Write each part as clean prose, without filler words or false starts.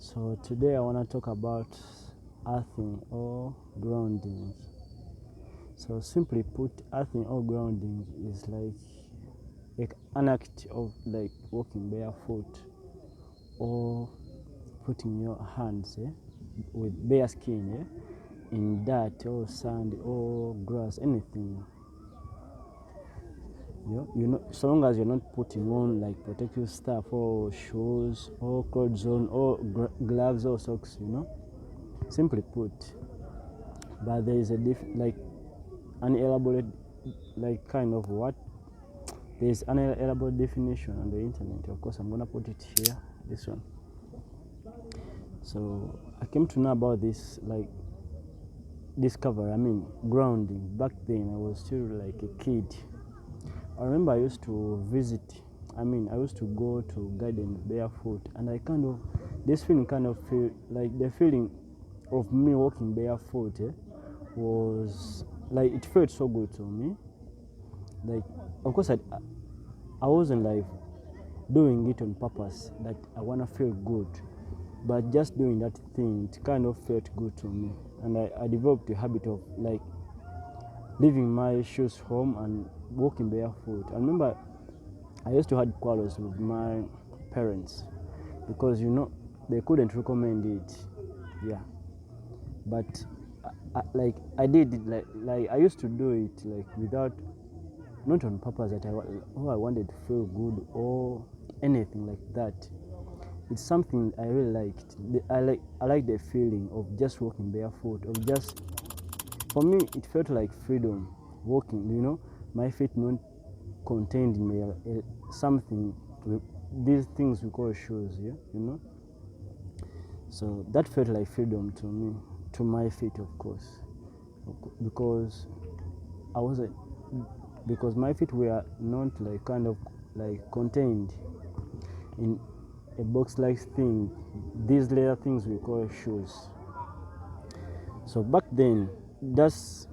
So today I want to talk about earthing or grounding. So simply put, earthing or grounding is like an act of like walking barefoot or putting your hands with bare skin in dirt or sand or grass, anything. So long as you're not putting on like protective stuff or shoes or clothes on or gloves or socks, simply put. But there is a like an elaborate like kind of what there's an elaborate definition on the internet. Of course, I'm gonna put it here, this one. So I came to know about this like grounding. Back then I was still like a kid. I remember I used to I used to go to gardens barefoot, and this feeling kind of feel like the feeling of me walking barefoot was like, it felt so good to me. Like, of course, I wasn't like doing it on purpose that I want to feel good, but just doing that thing, it kind of felt good to me. And I developed a habit of like leaving my shoes home and walking barefoot. I remember I used to have quarrels with my parents because they couldn't recommend it. Yeah, but I did it like I used to do it like without, not on purpose that I wanted to feel good or anything like that. It's something I really liked. I like the feeling of just walking barefoot, of just, for me it felt like freedom walking, my feet not contained in something, these things we call shoes, so that felt like freedom to me, to my feet, of course, because I wasn't because my feet were not like kind of like contained in a box like thing, these leather things we call shoes. So back then, that's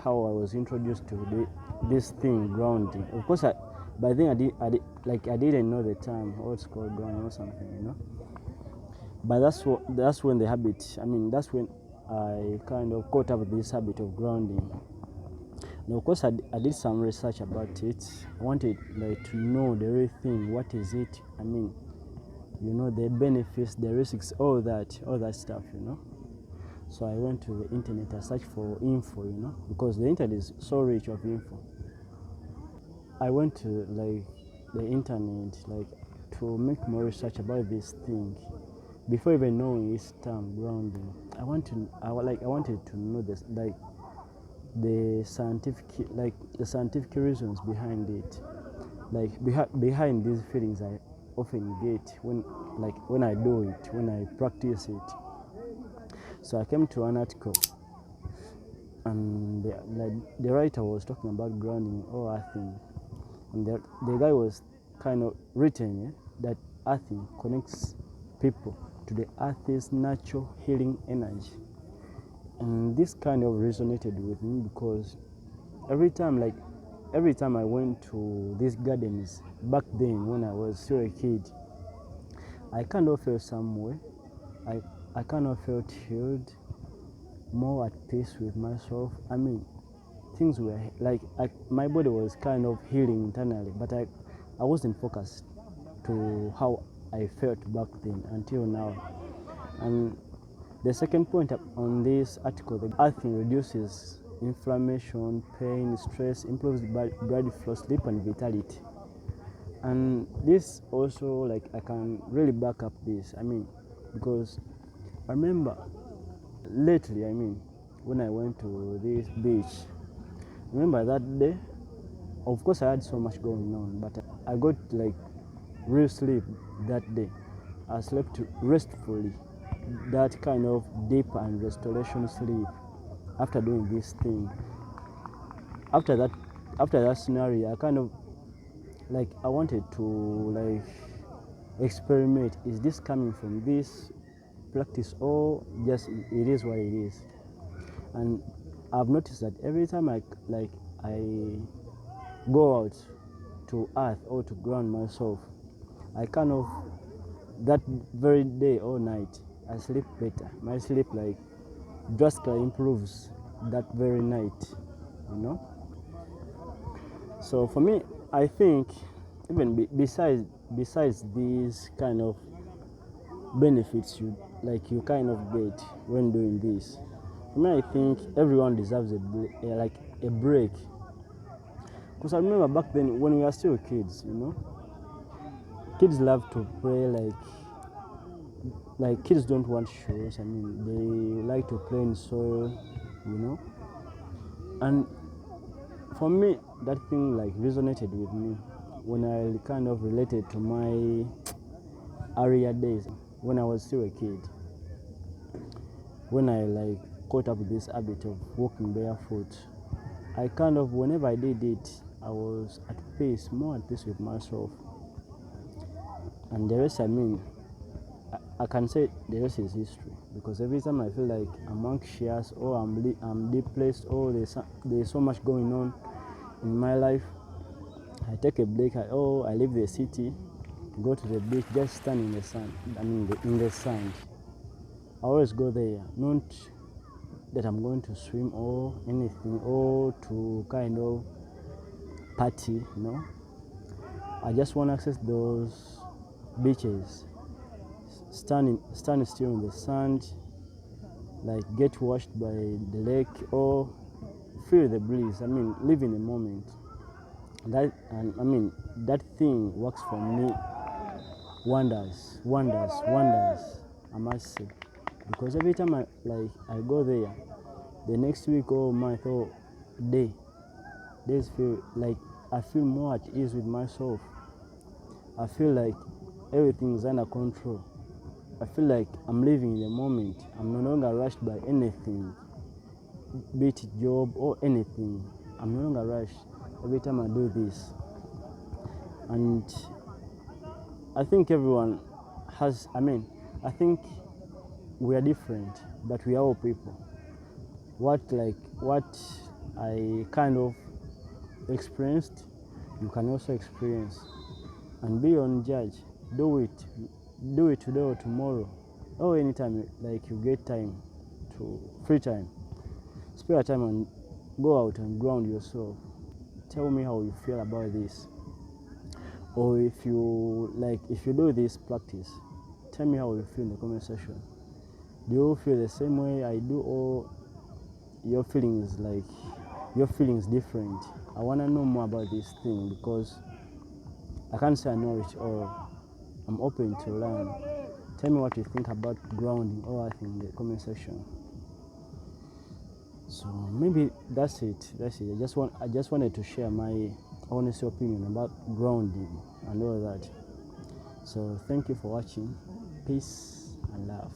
how I was introduced to this thing, grounding. Of course, by then I didn't know the term, or it's called grounding or something. But that's when the habit. That's when I kind of caught up with this habit of grounding. Now, of course, I did some research about it. I wanted like to know the real thing. What is it? The benefits, the risks, all that stuff. So I went to the internet. I searched for info. Because the internet is so rich of info. I went to like the internet like to make more research about this thing. Before even knowing this term grounding, I wanted to know this, like the scientific reasons behind it, like behind these feelings I often get when I do it, when I practice it. So I came to an article, and the writer was talking about grounding or earthing, and the guy was kind of written that earthing connects people to the earth's natural healing energy. And this kind of resonated with me because every time I went to these gardens back then when I was still a kid, I kind of felt some way. I kind of felt healed, more at peace with myself. Things were like my body was kind of healing internally, but I wasn't focused to how I felt back then until now. And the second point on this article, the earthing reduces inflammation, pain, stress, improves blood flow, sleep, and vitality. And this also, like, I can really back up this. Because I remember lately, when I went to this beach, remember that day, of course I had so much going on, but I got like real sleep that day. I slept restfully, that kind of deep and restoration sleep after doing this thing. After that scenario, I kind of like, I wanted to like experiment. Is this coming from this practice, or just it is what it is? And I've noticed that every time I go out to earth or to ground myself, I kind of that very day or night, I sleep better. My sleep like drastically improves that very night, you know. So for me, I think even besides these kind of benefits you kind of get when doing this, for me, I think everyone deserves like a break. Because I remember back then when we were still kids, kids love to play like kids don't want shoes. I mean, they like to play in soil, you know. And for me, that thing like resonated with me when I kind of related to my earlier days when I was still a kid. When I like caught up with this habit of walking barefoot, I kind of, whenever I did it, I was at peace, more at peace with myself. And the rest, I mean, I can say the rest is history, because every time I feel like I'm anxious or I'm depressed or there's so much going on in my life, I take a break. I leave the city, go to the beach, just stand in the sun. In the sand. I always go there, not that I'm going to swim or anything or to kind of party, I just want to access those beaches, stand still in the sand, like get washed by the lake or feel the breeze. I mean, live in the moment. That thing works for me wonders, I must say, because every time I go there, the next week or month or days feel like I feel more at ease with myself. I feel like everything is under control. I feel like I'm living in the moment. I'm no longer rushed by anything, be it job or anything. I'm no longer rushed every time I do this. And I think everyone has, I think we are different, but we are all people. What I kind of experienced, you can also experience. And be on judge. Do it today or tomorrow, or anytime like you get time, to free time. Spare time and go out and ground yourself. Tell me how you feel about this. Or if you do this practice, tell me how you feel in the comment section. Do you feel the same way I do, or your feelings different? I want to know more about this thing, because I can't say I know it all. I'm open to learn. Tell me what you think about grounding or I think in the comment section. So maybe that's it. I just wanted to share my honest opinion about grounding and all that. So thank you for watching. Peace and love.